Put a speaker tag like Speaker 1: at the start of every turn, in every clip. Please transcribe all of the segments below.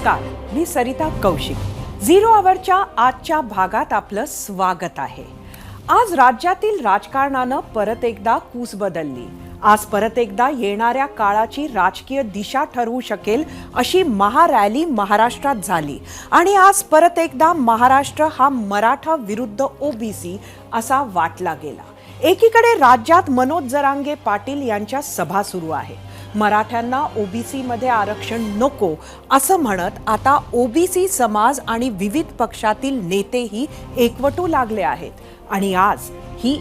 Speaker 1: नमस्कार, मी सरिता कौशिक. झिरो आवरच्या आजच्या भागात आपलं स्वागत आहे. आज राज्यातील राजकारणानं परत एकदा कूस बदलली. आज परत एकदा येणाऱ्या काळाची राजकीय दिशा ठरवू शकेल अशी महारॅली महाराष्ट्रात झाली आणि आज परत एकदा महाराष्ट्र हा मराठा विरुद्ध ओबीसी असा वाटला गेला. एकीकडे राज्यात मनोज जरांगे पाटील यांच्या सभा सुरू आहे. मराठ्यांना ओबीसी मध्ये आरक्षण नको असं म्हणत आता ओबीसी समाज आणि विविध पक्षातील नेतेही एकवटू लागले आहेत आणि आज ही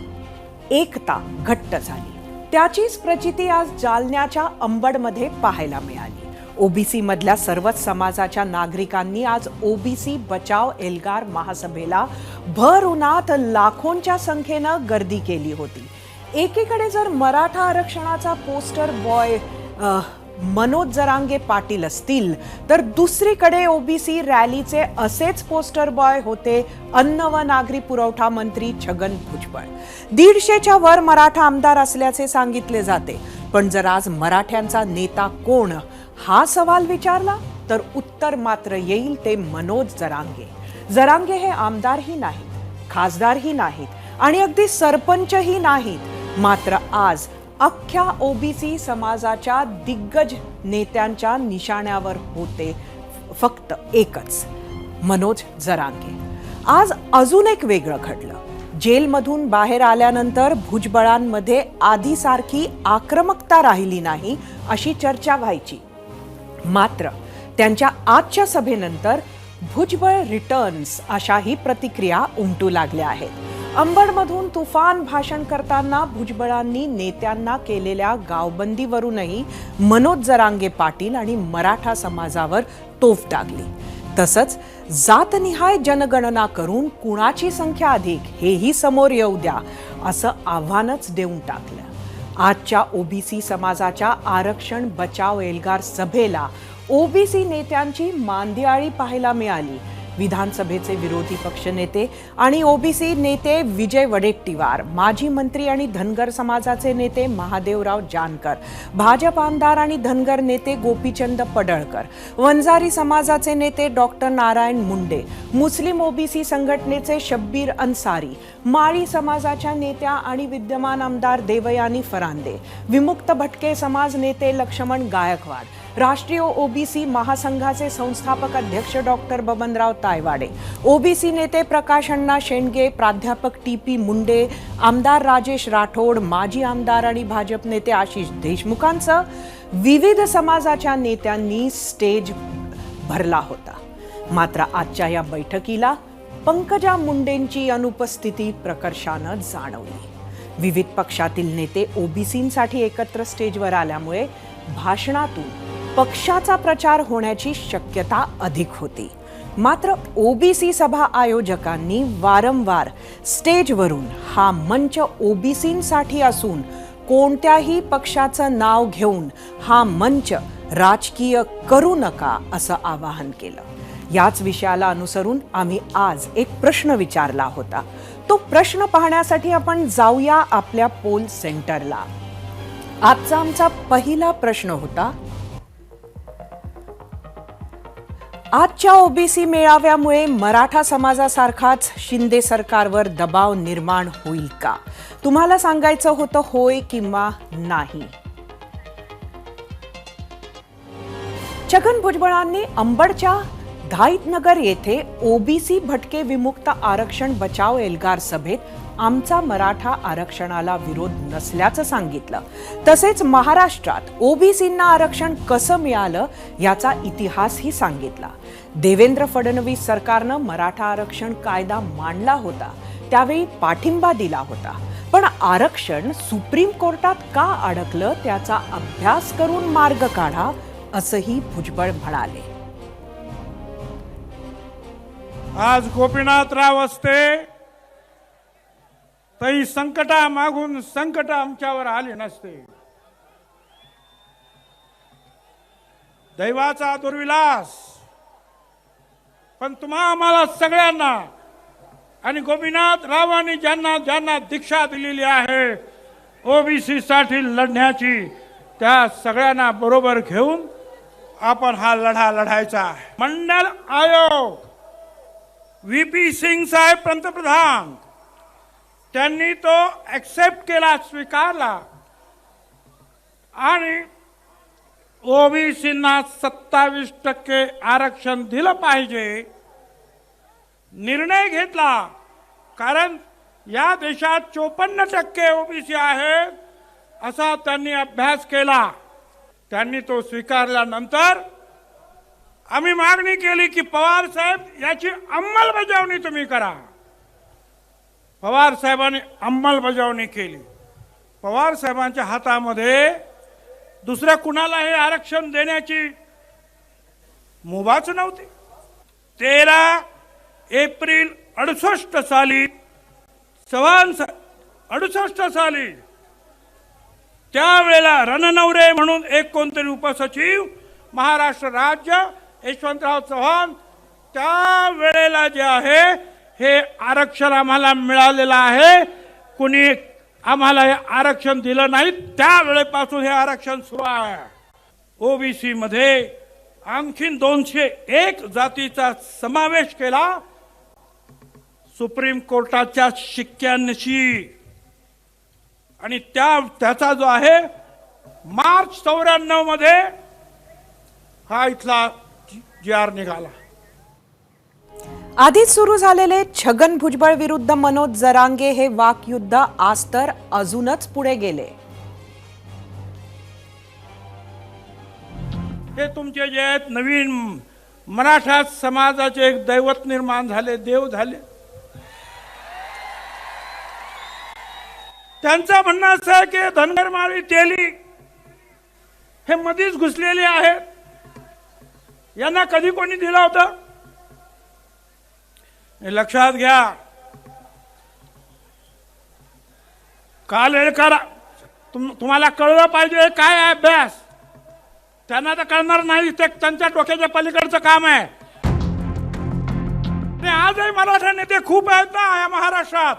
Speaker 1: एकता घट्ट झाली. त्याचीच प्रचिती आज जालन्याच्या अंबडमध्ये पाहायला मिळाली. ओबीसी मधल्या सर्वच समाजाच्या नागरिकांनी आज ओबीसी बचाव एल्गार महासभेला भर उन्हात लाखोंच्या संख्येनं गर्दी केली होती. एकीकडे जर मराठा आरक्षणाचा पोस्टर बॉय मनोज जरांगे पाटील असतील तर दुसरीकडे ओबीसी रॅलीचे असेच पोस्टर बॉय होते अन्न व नागरी पुरवठा मंत्री छगन भुजबळ. 150च्या वर मराठा आमदार असल्याचे सांगितले जाते. पण जर आज मराठ्यांचा नेता कोण हा सवाल विचारला तर उत्तर मात्र येईल ते मनोज जरांगे. जरांगे हे आमदारही नाहीत, खासदारही नाहीत आणि अगदी सरपंचही नाहीत. मात्र आज अख्ख्या ओबीसी समाजाच्या दिग्गज नेत्यांच्या निशाण्यावर होते फक्त एकच, मनोज जरांगे. आज अजून एक वेगळं घडलं. जेलमधून बाहेर आल्यानंतर भुजबळांमध्ये आधीसारखी आक्रमकता राहिली नाही अशी चर्चा व्हायची. मात्र त्यांच्या आजच्या सभेनंतर भुजबळ रिटर्न्स अशाही प्रतिक्रिया उमटू लागल्या आहेत. अंबडमधून तुफान भाषण करताना भुजबळांनी नेत्यांना केलेल्या गावबंदीवरूनही मनोज जरांगे पाटील आणि मराठा समाजावर तोफ डागली. तसंच जातनिहाय जनगणना करून कुणाची संख्या अधिक हेही समोर येऊ द्या असं आव्हानच देऊन टाकलं. आजच्या ओबीसी समाजाच्या आरक्षण बचाव एल्गार सभेला ओबीसी नेत्यांची मांदियाळी पाहायला मिळाली. विधानसभेचे विरोधी पक्षनेते आणि ओबीसी नेते विजय वडेट्टीवार, माजी मंत्री आणि धनगर समाजाचे नेते महादेवराव जानकर, भाजप आमदार आणि धनगर नेते गोपीचंद पडळकर, वंजारी समाजाचे नेते डॉक्टर नारायण मुंडे, मुस्लिम ओबीसी संघटनेचे शब्बीर अन्सारी, माळी समाजाच्या नेत्या आणि विद्यमान आमदार देवयानी फरांदे, विमुक्त भटके समाज नेते लक्ष्मण गायकवाड, राष्ट्रीय ओबीसी महासंघाचे संस्थापक अध्यक्ष डॉक्टर बबनराव तायवाडे, ओबीसी नेते प्रकाश अण्णा शेंडगे, प्राध्यापक टी.पी. मुंडे, आमदार राजेश राठोड, माजी आमदार आणि भाजप नेते आशिष देशमुखांसह विविध समाजाच्या नेत्यांनी स्टेज भरला होता. मात्र आजच्या या बैठकीला पंकजा मुंडेंची अनुपस्थिती प्रकर्षानं जाणवली. विविध पक्षातील नेते ओबीसींसाठी एकत्र स्टेजवर आल्यामुळे भाषणातून पक्षाचा प्रचार होण्याची शक्यता अधिक होती. मात्र ओबीसी सभा आयोजकांनी वारंवार स्टेजवरून हा मंच ओबीसींसाठी असून कोणत्याही पक्षाचं नाव घेऊन हा मंच राजकीय करू नका असं आवाहन केलं. याच विषयाला अनुसरून आम्ही आज एक प्रश्न विचारला होता. तो प्रश्न पाहण्यासाठी आपण जाऊया आपल्या पोल सेंटरला. आजचा आमचा पहिला प्रश्न होता, आजच्या ओबीसी मेळाव्यामुळे मराठा समाजासारखाच शिंदे सरकारवर दबाव निर्माण होईल का? तुम्हाला सांगायचं होतं होय किंवा नाही. छगन भुजबळांनी अंबडच्या धाईतनगर येथे ओबीसी भटके विमुक्त आरक्षण बचाव एल्गार सभेत आमचा मराठा आरक्षणाला विरोध नसल्याचं सांगितलं. तसेच महाराष्ट्रात ओबीसींना आरक्षण कसं मिळालं याचा इतिहासही सांगितला. देवेंद्र फडणवीस सरकारनं मराठा आरक्षण कायदा मांडला होता, त्यावेळी पाठिंबा दिला होता. पण आरक्षण सुप्रीम कोर्टात का अडकलं त्याचा अभ्यास करून मार्ग काढा असंही भुजबळ म्हणाले.
Speaker 2: आज गोपीनाथराव असते तरी संकटा मागून संकट आमच्यावर आले नसते. दैवाचा दुर्विलास. पण तुम्हा आम्हाला सगळ्यांना आणि गोपीनाथरावांनी ज्यांना ज्यांना दीक्षा दिलेली आहे ओबीसी साठी लढण्याची, त्या सगळ्यांना बरोबर घेऊन आपण हा लढा लढायचा आहे. मंडल आयोग व्ही.पी. सिंग साहेब पंतप्रधान त्यांनी तो ऍक्सेप्ट केला, स्वीकारला आणि ओबीसींना 27% आरक्षण दिलं पाहिजे निर्णय घेतला. कारण या देशात 54% ओबीसी आहेत असा त्यांनी अभ्यास केला. त्यांनी तो स्वीकारल्यानंतर आम्ही मागणी केली की पवार साहेब याची अंमलबजावणी तुम्ही करा. पवार साहेबांनी अंमलबजावणी केली. पवार साहेबांच्या हातामध्ये दुसऱ्या कुणाला हे आरक्षण देण्याची मुभाच नव्हती. 13 एप्रिल 68 साली 68 साली त्यावेळेला रणनवरे म्हणून एक कोणतरी उपसचिव महाराष्ट्र राज्य यशवंतराव चव्हाण त्यावेळेला जे आहे हे आरक्षण आम्हाला मिळालेलं आहे, कुणी आम्हाला हे आरक्षण दिलं नाही, त्यावेळेपासून हे आरक्षण सुरू आहे. ओबीसी मध्ये आणखीन 201 जातीचा समावेश केला सुप्रीम कोर्टाच्या शिक्क्यांशी आणि त्याचा जो आहे मार्च 94 मध्ये हा इथला जी.आर. निघाला.
Speaker 1: आधीच सुरू झालेले छगन भुजबळ विरुद्ध मनोज जरांगे हे वाकयुद्ध आज तर अजूनच पुढे गेले.
Speaker 2: हे तुमचे जे आहेत नवीन मराठा समाजाचे एक दैवत निर्माण झाले, देव झाले. त्यांचं म्हणणं असं आहे की धनगर माळी तेली हे मधीच घुसलेले आहेत, यांना कधी कोणी दिलं होतं हे लक्षात घ्या. काल तुम्हाला कळलं पाहिजे काय आहे अभ्यास. त्यांना तर कळणार नाही, ते त्यांच्या डोक्याच्या पलीकडचं काम आहे. आजही मराठा नेते खूप आहेत ना या महाराष्ट्रात.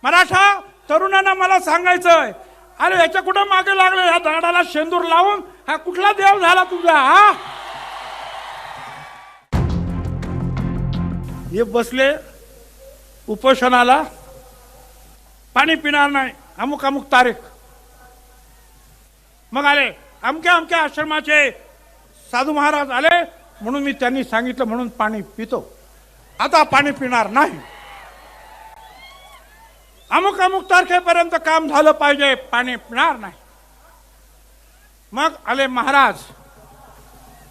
Speaker 2: मराठा तरुणांना मला सांगायचंय, अरे याच्या कुठं मागे लागले, ह्या दगडाला शेंदूर लावून हा कुठला देव झाला तुझा? हा हे बसले उपोषणाला, पाणी पिणार नाही, अमुक अमुक तारीख. मग आले अमक्या अमक्या आश्रमाचे साधू महाराज आले म्हणून मी त्यांनी सांगितलं म्हणून पाणी पितो, आता पाणी पिणार नाही. अमुक अमुक तारखेपर्यंत काम झालं पाहिजे, पाणी पिणार नाही. मग आले महाराज,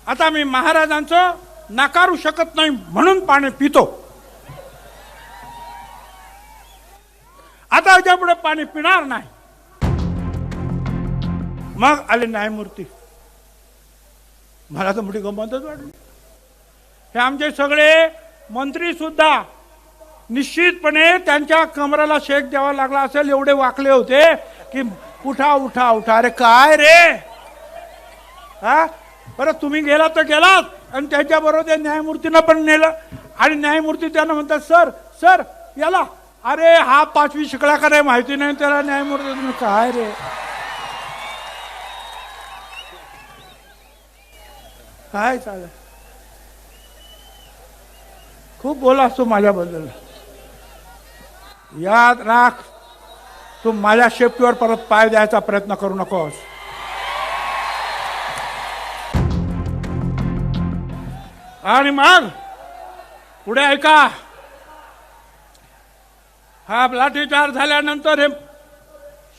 Speaker 2: आता मी महाराजांचं नाकारू शकत नाही म्हणून पाणी पितो, आता याच्या पुढे पाणी पिणार नाही. मग आले न्यायमूर्ती. मला तर मोठी गंमतच वाटली. हे आमचे सगळे मंत्री सुद्धा निश्चितपणे त्यांच्या कमराला शेक द्यावा लागला असेल, एवढे वाकले होते की उठा उठा उठा. अरे काय रे, हा बरं तुम्ही गेला तर गेलात आणि त्याच्याबरोबर त्या न्यायमूर्तीनं पण नेलं आणि न्यायमूर्ती त्यांना म्हणतात सर सर याला, अरे हा 5वी शिकला का नाही माहिती नाही त्याला. न्यायमूर्ती काय रे, काय चालेल. खूप बोला असतो माझ्याबद्दल. याद राख, तू माझ्या शेपटीवर परत पाय द्यायचा प्रयत्न करू नकोस. आणि मग पुढे ऐका, हा लाठीचार्ज झाल्यानंतर हे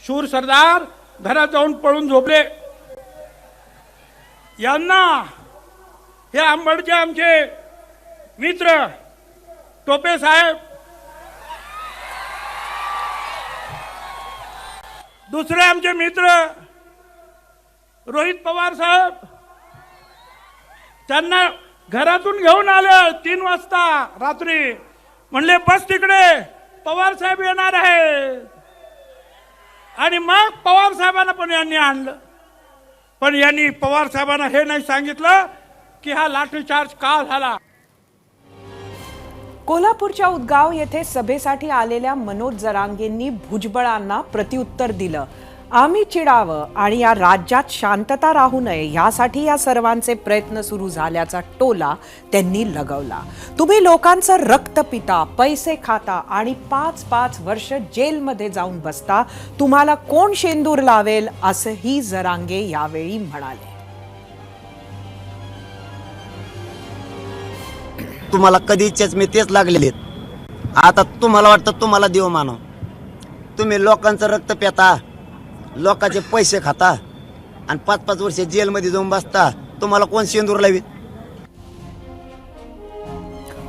Speaker 2: शूर सरदार घरात जाऊन पळून झोपले. यांना हे आंबडचे आमचे मित्र टोपे साहेब, दुसरे आमचे मित्र रोहित पवार साहेब, त्यांना घरातून घेऊन आले 3 वाजता रात्री. म्हणले बस तिकडे पवार साहेब येणार आहे. आणि मग पवार साहेबांना पण यांनी आणलं. पण यांनी पवार साहेबांना हे नाही सांगितलं की हा लाठीचार्ज का झाला.
Speaker 1: कोल्हापूरच्या उदगाव येथे सभेसाठी आलेल्या मनोज जरांगेंनी भुजबळांना प्रत्युत्तर दिलं आम्ही चिडावं आणि या राज्यात शांतता राहू नये यासाठी या सर्वांचे प्रयत्न सुरू झाल्याचा टोला त्यांनी लगवला. तुम्ही लोकांचं रक्त पिता, पैसे खाता आणि 5-5 वर्ष जेलमध्ये जाऊन बसता. तुम्हाला कोण शेंदूर लावेल असंही जरांगे यावेळी म्हणाले.
Speaker 3: तुम्हाला कधीचेच मी तेच लागलेले आहेत. आता तुम्हाला वाटतं तुम्हाला देव मानव. तुम्ही लोकांचं रक्त पिता, लोकांचे पैसे खाता आणि 5-5 वर्ष जेलमध्ये जाऊन बसता. तुम्हाला कोण शेंदूर लावी?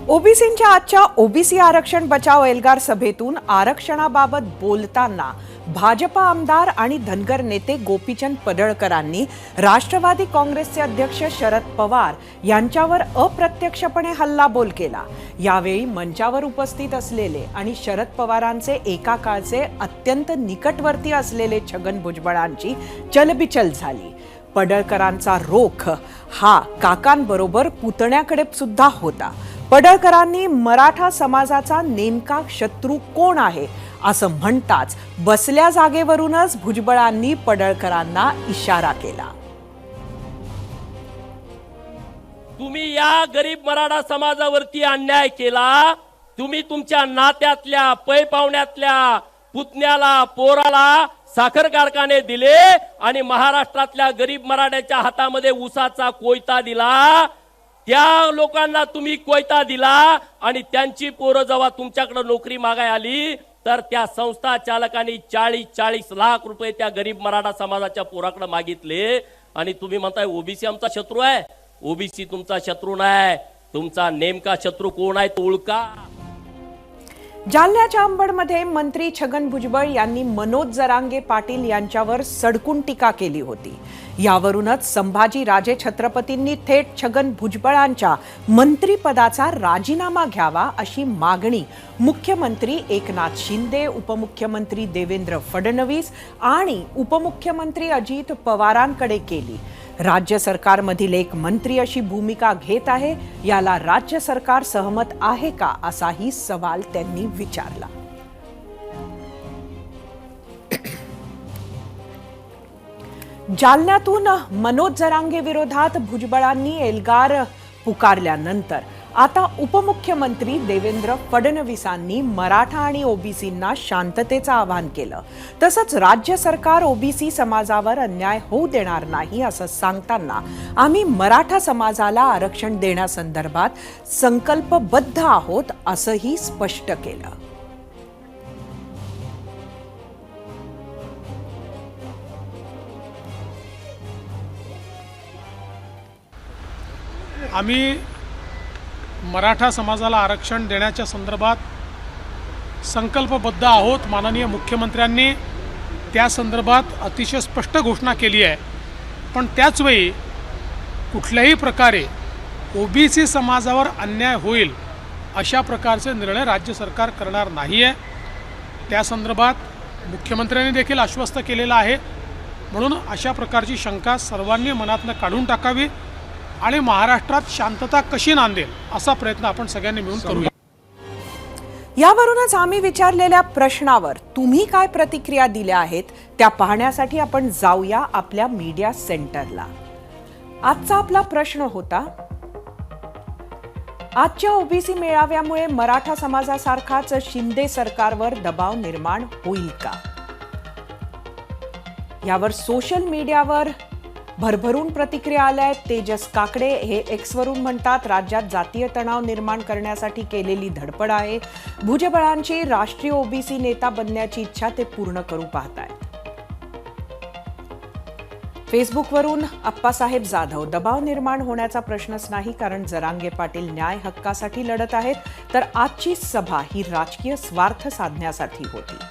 Speaker 1: ओबीसींच्या आजच्या ओबीसी आरक्षण बचाव एल्गार सभेतून आरक्षणाबाबत बोलताना भाजपा आमदार आणि धनगर नेते गोपीचंद पडळकरांनी राष्ट्रवादी काँग्रेसचे अध्यक्ष शरद पवार यांच्यावर अप्रत्यक्षपणे हल्लाबोल केला. यावेळी मंचावर उपस्थित असलेले आणि शरद पवारांचे एका काळचे अत्यंत निकटवर्ती असलेले छगन भुजबळांची चलबिचल झाली. पडळकरांचा रोख हा काकांबरोबर पुतण्याकडे सुद्धा होता. पडळकरांनी मराठा समाजाचा नेमका शत्रू कोण आहे असं म्हणताच बसल्या जागेवरूनच भुजबळांनी पडळकरांना इशारा केला.
Speaker 4: तुम्ही या गरीब मराठा समाजावरती अन्याय केला. तुम्ही तुमच्या नात्यातल्या, पै पाहुण्यातल्या पुतण्याला, पोराला साखर कारखाने दिले आणि महाराष्ट्रातल्या गरीब मराठ्याच्या हातामध्ये ऊसाचा कोयता दिला. त्या लोकांना तुम्ही कोयता दिला आणि त्यांची पोरं जेव्हा तुमच्याकडे नोकरी मागाय आली तर त्या संस्था चालकांनी 40-40 लाख रुपये त्या गरीब मराठा समाजाच्या पोराकडे मागितले. आणि तुम्ही म्हणताय ओबीसी आमचा शत्रू आहे. ओबीसी तुमचा शत्रू नाही. तुमचा नेमका शत्रू कोण आहे तो ओळखा.
Speaker 1: जालन्याच्या अंबडमध्ये मंत्री छगन भुजबळ यांनी मनोज जरांगे पाटील यांच्यावर सडकून टीका केली होती. यावरूनच संभाजी राजे छत्रपतींनी थेट छगन भुजबळांच्या मंत्रिपदाचा राजीनामा घ्यावा अशी मागणी मुख्यमंत्री एकनाथ शिंदे, उपमुख्यमंत्री देवेंद्र फडणवीस आणि उपमुख्यमंत्री अजित पवारांकडे केली. राज्य सरकारमधील एक मंत्री अशी भूमिका घेत आहे, याला राज्य सरकार सहमत आहे का असाही सवाल त्यांनी विचारला. जालन्यातून मनोज जरांगे विरोधात भुजबळांनी एल्गार पुकारल्यानंतर आता उपमुख्यमंत्री देवेंद्र फडणवीसांनी मराठा आणि ओबीसींना शांततेचं आवाहन केलं. तसंच राज्य सरकार ओबीसी समाजावर अन्याय होऊ देणार नाही असं सांगताना आम्ही मराठा समाजाला आरक्षण देण्यासंदर्भात संकल्पबद्ध आहोत असंही स्पष्ट केलं.
Speaker 5: आम्ही मराठा समाजाला आरक्षण देण्याच्या संदर्भात संकल्पबद्ध आहोत. माननीय मुख्यमंत्र्यांनी त्या संदर्भात अतिशय स्पष्ट घोषणा केली आहे. पण त्याचवेळी कुठल्याही प्रकारे ओबीसी समाजावर अन्याय होईल अशा प्रकारचे निर्णय राज्य सरकार करणार नाही आहे. त्या संदर्भात मुख्यमंत्र्यांनी देखील आश्वस्त केलेलं आहे. म्हणून अशा प्रकारची शंका सर्वांनी मनातनं काढून टाकावी आणि महाराष्ट्रात शांतता कशी नांदेल असा प्रयत्न आपण सगळ्यांनी मिळून करूया.
Speaker 1: यावरूनच आम्ही विचारलेल्या प्रश्नावर तुम्ही काय प्रतिक्रिया दिल्या आहेत त्या पाहण्यासाठी आपण जाऊया आपल्या मीडिया सेंटरला. आजचा आपला प्रश्न होता, आजच्या ओबीसी मेळाव्यामुळे मराठा समाजासारखाच शिंदे सरकारवर दबाव निर्माण होईल का? यावर सोशल मीडियावर भरभरून प्रतिक्रिया आल्या आहेत. तेजस काकडे हे एक्सवरून म्हणतात, राज्यात जातीय तणाव निर्माण करण्यासाठी केलेली धडपड आहे. भुजबळांची राष्ट्रीय ओबीसी नेता बनण्याची इच्छा ते पूर्ण करू पाहतायत. फेसबुकवरून अप्पासाहेब जाधव, दबाव निर्माण होण्याचा प्रश्नच नाही, कारण जरांगे पाटील न्याय हक्कासाठी लढत आहेत, तर आजची सभा ही राजकीय स्वार्थ साधण्यासाठी होती.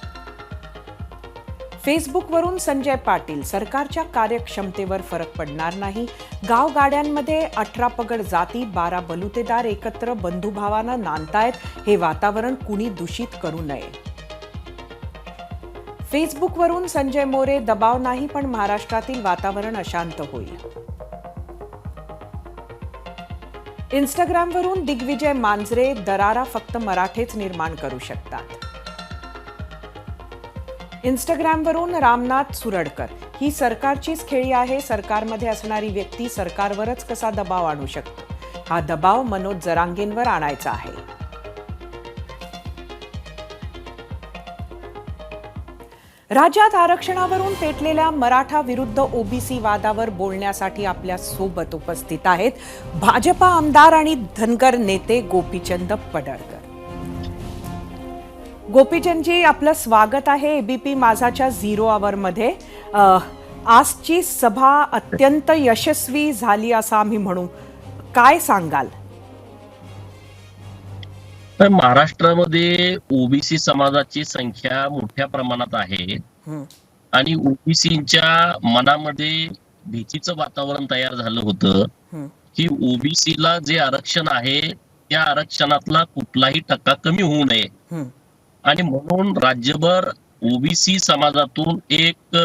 Speaker 1: फेसबुकवरून संजय पाटील, सरकारच्या कार्यक्षमतेवर फरक पडणार नाही. गावगाड्यांमध्ये 18 पगड जाती, 12 बलुतेदार एकत्र बंधुभावानं नांदतायत, हे वातावरण कुणी दूषित करू नये. फेसबुकवरून संजय मोरे, दबाव नाही पण महाराष्ट्रातील वातावरण अशांत होईल. इंस्टाग्रामवरून दिग्विजय मांजरे, दरारा फक्त मराठेच निर्माण करू शकतात. इंस्टाग्रामवरून रामनाथ सुरडकर, ही सरकारचीच खेळी आहे. सरकारमध्ये असणारी व्यक्ती सरकारवरच कसा दबाव आणू शकते? हा दबाव मनोज जरांगेंवर आणायचा आहे. राज्यात आरक्षणावरून पेटलेल्या मराठा विरुद्ध ओबीसी वादावर बोलण्यासाठी आपल्या सोबत उपस्थित आहेत भाजपा आमदार आणि धनगर नेते गोपीचंद पडळकर. गोपीचंदजी, आपलं स्वागत आहे एबीपी माझाच्या 0 आवरमध्ये. आजची सभा अत्यंत यशस्वी झाली असं आम्ही म्हणू, काय सांगाल?
Speaker 6: तर महाराष्ट्रामध्ये ओबीसी समाजाची संख्या मोठ्या प्रमाणात आहे आणि ओबीसीच्या मनामध्ये भीतीचं वातावरण तयार झालं होतं की ओबीसीला जे आरक्षण आहे त्या आरक्षणातला कुठलाही टक्का कमी होऊ नये आणि म्हणून राज्यभर ओबीसी समाजातून एक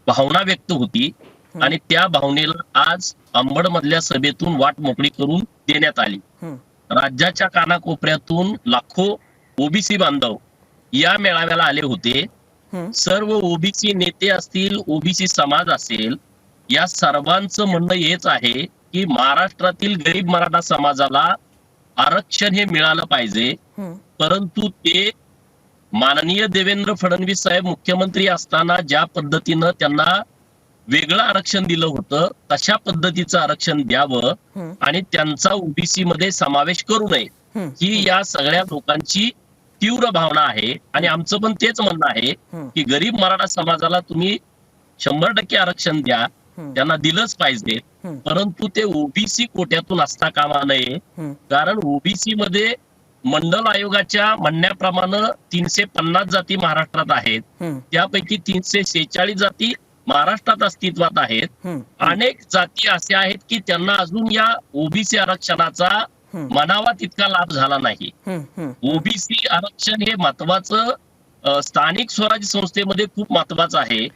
Speaker 6: भावना व्यक्त होती आणि त्या भावनेला आज अंबड मधल्या सभेतून वाट मोकळी करून देण्यात आली. राज्याच्या कानाकोपऱ्यातून लाखो ओबीसी बांधव या मेळाव्याला आले होते. सर्व ओबीसी नेते असतील, ओबीसी समाज असेल, या सर्वांचं म्हणणं हेच आहे की महाराष्ट्रातील गरीब मराठा समाजाला आरक्षण हे मिळालं पाहिजे. परंतु ते माननीय देवेंद्र फडणवीस साहेब मुख्यमंत्री असताना ज्या पद्धतीनं त्यांना वेगळं आरक्षण दिलं होतं तशा पद्धतीचं आरक्षण द्यावं आणि त्यांचा ओबीसी मध्ये समावेश करू नये, ही या सगळ्या लोकांची तीव्र भावना आहे. आणि आमचं पण तेच म्हणणं आहे की गरीब मराठा समाजाला तुम्ही 100% आरक्षण द्या, त्यांना दिलंच पाहिजे, परंतु ते ओबीसी कोट्यातून असता कामा नये. कारण ओबीसी मध्ये मंडल आयोगाच्या म्हणण्याप्रमाणे 350 जाती महाराष्ट्रात आहेत, त्यापैकी 346 जाती महाराष्ट्रात अस्तित्वात आहेत. अनेक जाती अशा आहेत की त्यांना अजून या ओबीसी आरक्षणाचा म्हणावा तितका लाभ झाला नाही. ओबीसी आरक्षण हे महत्वाचं स्थानिक स्वराज्य संस्थेमध्ये खूप महत्वाचं आहे.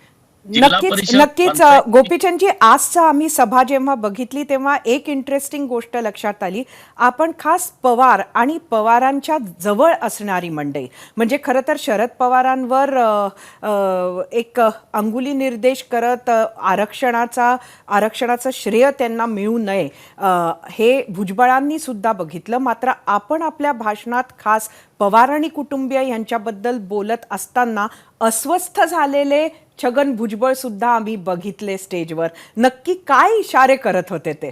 Speaker 1: नक्कीच गोपीचंदजी, आजचा आम्ही सभा जेव्हा बघितली तेव्हा एक इंटरेस्टिंग गोष्ट लक्षात आली. आपण खास पवार आणि पवारांच्या जवळ असणारी मंडळी, म्हणजे खरं तर शरद पवारांवर एक अंगुली निर्देश करत आरक्षणाचं श्रेय त्यांना मिळू नये हे भुजबळांनी सुद्धा बघितलं. मात्र आपण आपल्या भाषणात खास पवार आणि कुटुंबीय यांच्याबद्दल बोलत असताना अस्वस्थ झालेले छगन भुजबळ सुद्धा आम्ही बघितले स्टेजवर. नक्की काय इशारे करत होते ते?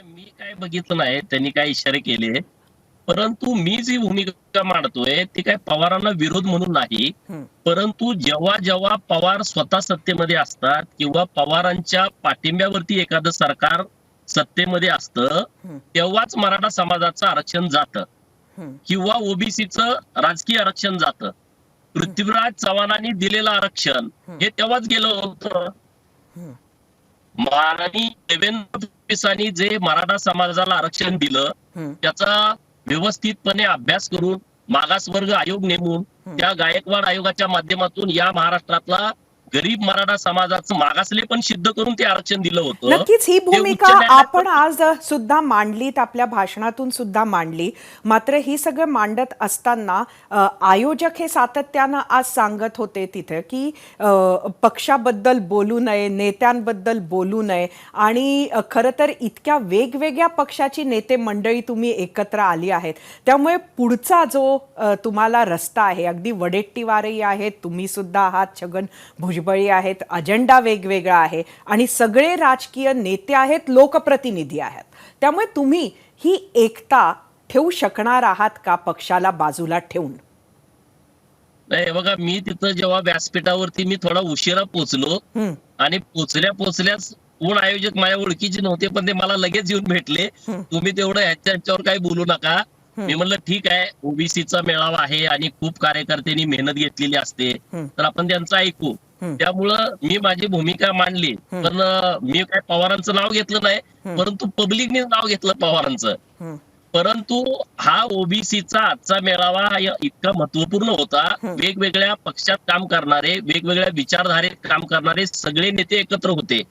Speaker 6: मी काय बघितलं नाही त्यांनी काय इशारे केले, परंतु मी जी भूमिका मांडतोय ती काय पवारांना विरोध म्हणून नाही, परंतु जेव्हा जेव्हा पवार स्वतः सत्तेमध्ये असतात किंवा पवारांच्या पाठिंब्यावरती एखादं सरकार सत्तेमध्ये असतं तेव्हाच मराठा समाजाचं आरक्षण जातं किंवा ओबीसीचं राजकीय आरक्षण जातं. पृथ्वीराज चव्हाणांनी दिलेलं आरक्षण हे तेव्हाच गेलं होतं. माननीय देवेंद्र फडणवीसांनी जे मराठा समाजाला आरक्षण दिलं त्याचा व्यवस्थितपणे अभ्यास करून मागासवर्ग आयोग नेमून त्या गायकवाड आयोगाच्या माध्यमातून या महाराष्ट्रातला गरीब मराठा समाजाचं मागासले पण सिद्ध करून ते आरक्षण दिलं होतं.
Speaker 1: नक्कीच ही भूमिका आपण आज सुद्धा मांडलीत, आपल्या भाषणातून सुद्धा मांडली. मात्र ही सगळं मांडत असताना आयोजक हे सातत्यानं आज सांगत होते तिथे की पक्षाबद्दल बोलू नये, नेत्यांबद्दल बोलू नये आणि खरं तर इतक्या वेगवेगळ्या पक्षाची नेते मंडळी तुम्ही एकत्र आली आहेत, त्यामुळे पुढचा जो तुम्हाला रस्ता आहे, अगदी वडेट्टीवारही आहेत, तुम्ही सुद्धा आहात, छगन भुजबळी आहेत, अजेंडा वेगवेगळा आहे आणि सगळे राजकीय नेते आहेत, लोकप्रतिनिधी आहेत, त्यामुळे तुम्ही ही एकता ठेवू शकणार आहात का पक्षाला बाजूला ठेवून?
Speaker 6: नाही बघा, मी तिथं जेव्हा व्यासपीठावरती मी थोडा उशिरा पोहोचलो आणि पोचल्याच कोण आयोजक माझ्या ओळखीचे नव्हते, पण ते मला लगेच येऊन भेटले. तुम्ही तेवढं ह्याच्यावर काही बोलू नका. मी म्हणलं ठीक आहे, ओबीसीचा मेळावा आहे आणि खूप कार्यकर्त्यांनी मेहनत घेतलेली असते तर आपण त्यांचं ऐकू. त्यामुळं मी माझी भूमिका मांडली, पण मी काय पवारांचं नाव घेतलं नाही, परंतु पब्लिकने नाव घेतलं पवारांचं. परंतु हा ओबीसीचा आजचा मेळावा हा इतका महत्वपूर्ण होता. वेगवेगळ्या पक्षात काम करणारे, वेगवेगळ्या विचारधारेत काम करणारे सगळे नेते एकत्र होते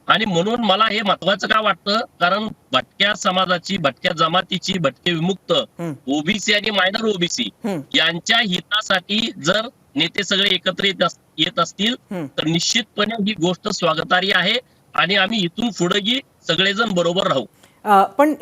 Speaker 6: आणि म्हणून मला हे महत्वाचं का वाटतं, कारण भटक्या समाजाची, भटक्या जमातीची, भटके विमुक्त, ओबीसी आणि मायनर ओबीसी यांच्या हितासाठी जर नेते सगळे एकत्र येत असतील तर निश्चितपणे ही गोष्ट स्वागतार्ह आहे आणि आम्ही इथून पुढेही सगळेजण बरोबर राहू.
Speaker 1: पण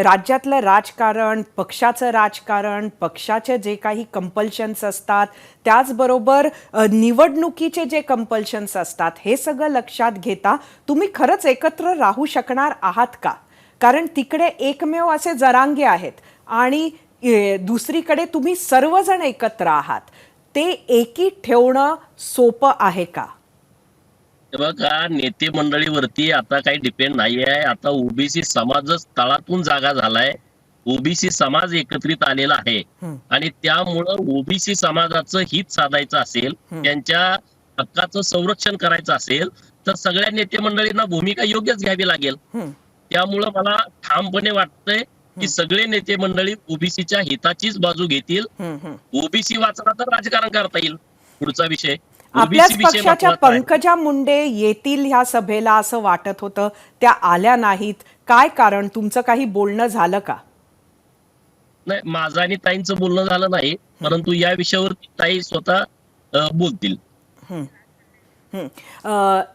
Speaker 1: राज्यातलं राजकारण, पक्षाचं राजकारण, पक्षाचे जे काही कंपल्शन्स असतात, त्याचबरोबर निवडणुकीचे जे कंपल्शन्स असतात, हे सगळं लक्षात घेता तुम्ही खरंच एकत्र राहू शकणार आहात का? कारण तिकडे एकमेव असे जरांगे आहेत आणि दुसरीकडे तुम्ही सर्वजण एकत्र आहात. ते एकी ठेवणं सोपं आहे का?
Speaker 6: बघा, नेते मंडळीवरती आता काही डिपेंड नाही आहे. आता ओबीसी समाजच तळातून जागा झालाय. ओबीसी समाज एकत्रित आलेला आहे आणि त्यामुळं ओबीसी समाजाचं हित साधायचं असेल, त्यांच्या हक्काचं संरक्षण करायचं असेल तर सगळ्या नेते मंडळींना भूमिका योग्यच घ्यावी लागेल. त्यामुळं मला ठामपणे वाटतंय की सगळे नेते मंडळी ओबीसीच्या हिताचीच बाजू घेतील. ओबीसी वाचला तर राजकारण करता येईल. पुढचा विषय
Speaker 1: आपल्याच पक्षाच्या पंकजा मुंडे येतील ह्या सभेला असं वाटत होतं, त्या आल्या नाहीत. काय कारण? तुमचं काही बोलणं झालं का?
Speaker 6: नाही, माझं आणि ताईंचं बोलणं झालं नाही, परंतु या विषयावर ताई स्वतः बोलतील.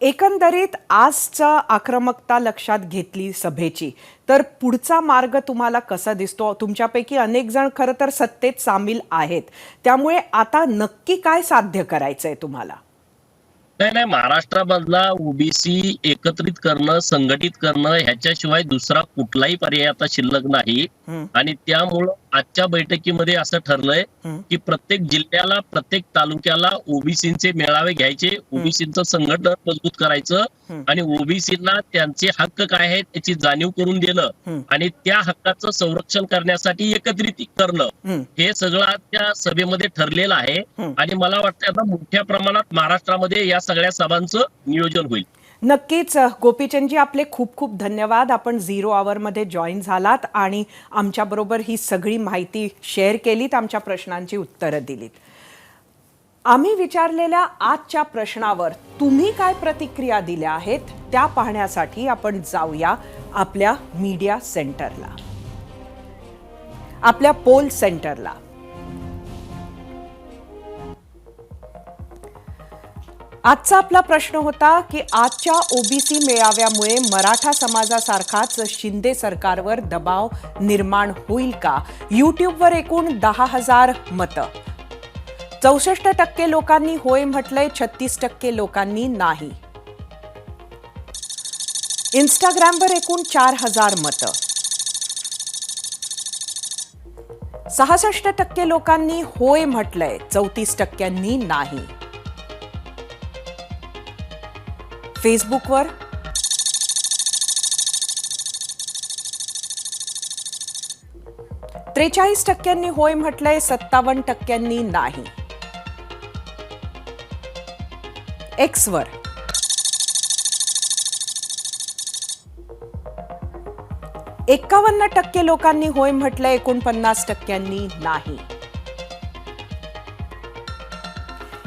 Speaker 1: एकंदरीत आजचा आक्रमकता लक्षात घेतली सभेची तर पुढचा मार्ग तुम्हाला कसा दिसतो? तुमच्यापैकी अनेक जण खरं तर सत्तेत सामील आहेत, त्यामुळे आता नक्की काय साध्य करायचंय तुम्हाला?
Speaker 6: नाही, महाराष्ट्रामधला ओबीसी एकत्रित करणं, संघटित करणं ह्याच्याशिवाय दुसरा कुठलाही पर्याय आता शिल्लक नाही. आणि त्यामुळं आजच्या बैठकीमध्ये असं ठरलंय की प्रत्येक जिल्ह्याला, प्रत्येक तालुक्याला ओबीसीचे मेळावे घ्यायचे, ओबीसीचं संघटन मजबूत करायचं आणि ओबीसीला त्यांचे हक्क काय आहेत त्याची जाणीव करून देणं आणि त्या हक्काचं संरक्षण करण्यासाठी एकत्रित करणं, हे सगळं त्या सभेमध्ये ठरलेलं आहे. आणि मला वाटतं आता मोठ्या प्रमाणात महाराष्ट्रामध्ये या सगळ्या सभांचं नियोजन होईल.
Speaker 1: नक्कीच गोपीचंदजी, आपले खूप खूप धन्यवाद. आपण 0 आवरमध्ये जॉईन झालात आणि आमच्याबरोबर ही सगळी माहिती शेअर केलीत, आमच्या प्रश्नांची उत्तरं दिलीत. आम्ही विचारलेल्या आजच्या प्रश्नावर तुम्ही काय प्रतिक्रिया दिल्या आहेत त्या पाहण्यासाठी आपण जाऊया आपल्या मीडिया सेंटरला, आपल्या पोल सेंटरला. आजचा आपला प्रश्न होता की आजच्या ओबीसी मेळाव्यामुळे मराठा समाजासारखाच शिंदे सरकारवर दबाव निर्माण होईल का? यूट्यूबवर एकूण 10,000 मतं. 64% लोकांनी होय म्हटलंय, 36% लोकांनी नाही. इंस्टाग्रामवर एकूण 4,000 मतं. 66% लोकांनी होय म्हटलंय, 34% नाही. फेसबुकवर 43% होय म्हटलंय, 57% नाही. एक्सवर 51% लोकांनी होय म्हटलंय, 49% नाही.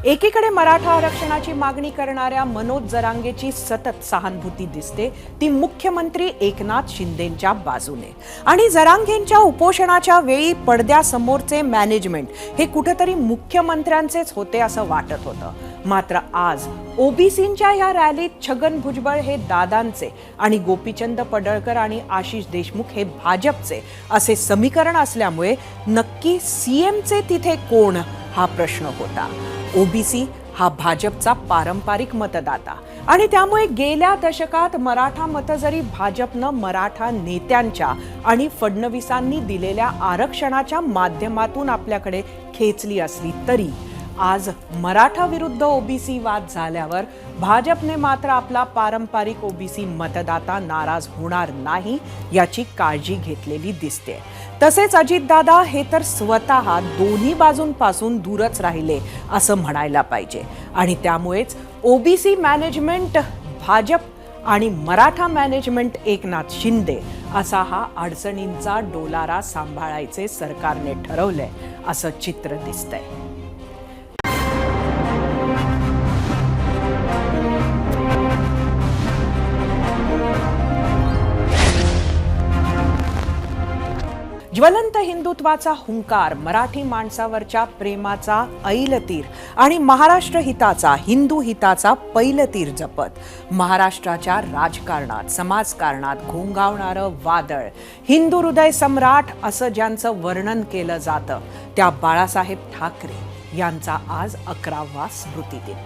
Speaker 1: एकीकडे मराठा आरक्षणाची मागणी करणाऱ्या मनोज जरांगेची सतत सहानुभूती दिसते, ती मुख्यमंत्री एकनाथ शिंदेंच्या बाजूने. आणि जरांगेंच्या उपोषणाच्या वेळी पडद्यासमोरचे मॅनेजमेंट हे कुठेतरी मुख्यमंत्र्यांचेच होते असं वाटत होतं. मात्र आज ओबीसींच्या या रॅलीत छगन भुजबळ हे दादांचे आणि गोपीचंद पडळकर आणि आशिष देशमुख हे भाजपचे असे समीकरण असल्यामुळे नक्की सीएमचे तिथे कोण हा प्रश्न होता. ओबीसी हा भाजपचा पारंपरिक मतदाता आणि त्यामुळे गेल्या दशकात मराठा मतं जरी भाजपनं मराठा नेत्यांच्या आणि फडणवीसांनी दिलेल्या आरक्षणाच्या माध्यमातून आपल्याकडे खेचली असली तरी आज मराठा विरुद्ध ओबीसी वाद झाल्यावर भाजपने मात्र आपला पारंपरिक ओबीसी मतदाता नाराज होणार नाही याची काळजी घेतलेली दिसते. तसेच अजितदादा हे तर स्वतः दोन्ही बाजूंपासून दूरच राहिले असं म्हणायला पाहिजे. आणि त्यामुळेच ओबीसी मॅनेजमेंट भाजप आणि मराठा मॅनेजमेंट एकनाथ शिंदे असा हा अडचणींचा डोलारा सांभाळायचे सरकारने ठरवलंय असं चित्र दिसतंय. ज्वलंत हिंदुत्वाचा हुंकार, मराठी माणसावरच्या प्रेमाचा ऐलतीर आणि महाराष्ट्र हिताचा, हिंदू हिताचा पैलतीर जपत महाराष्ट्राच्या राजकारणात, समाजकारणात घोंगावणारं वादळ, हिंदू हृदय सम्राट असं ज्यांचं वर्णन केलं जातं त्या बाळासाहेब ठाकरे यांचा आज 11वा स्मृतिदिन.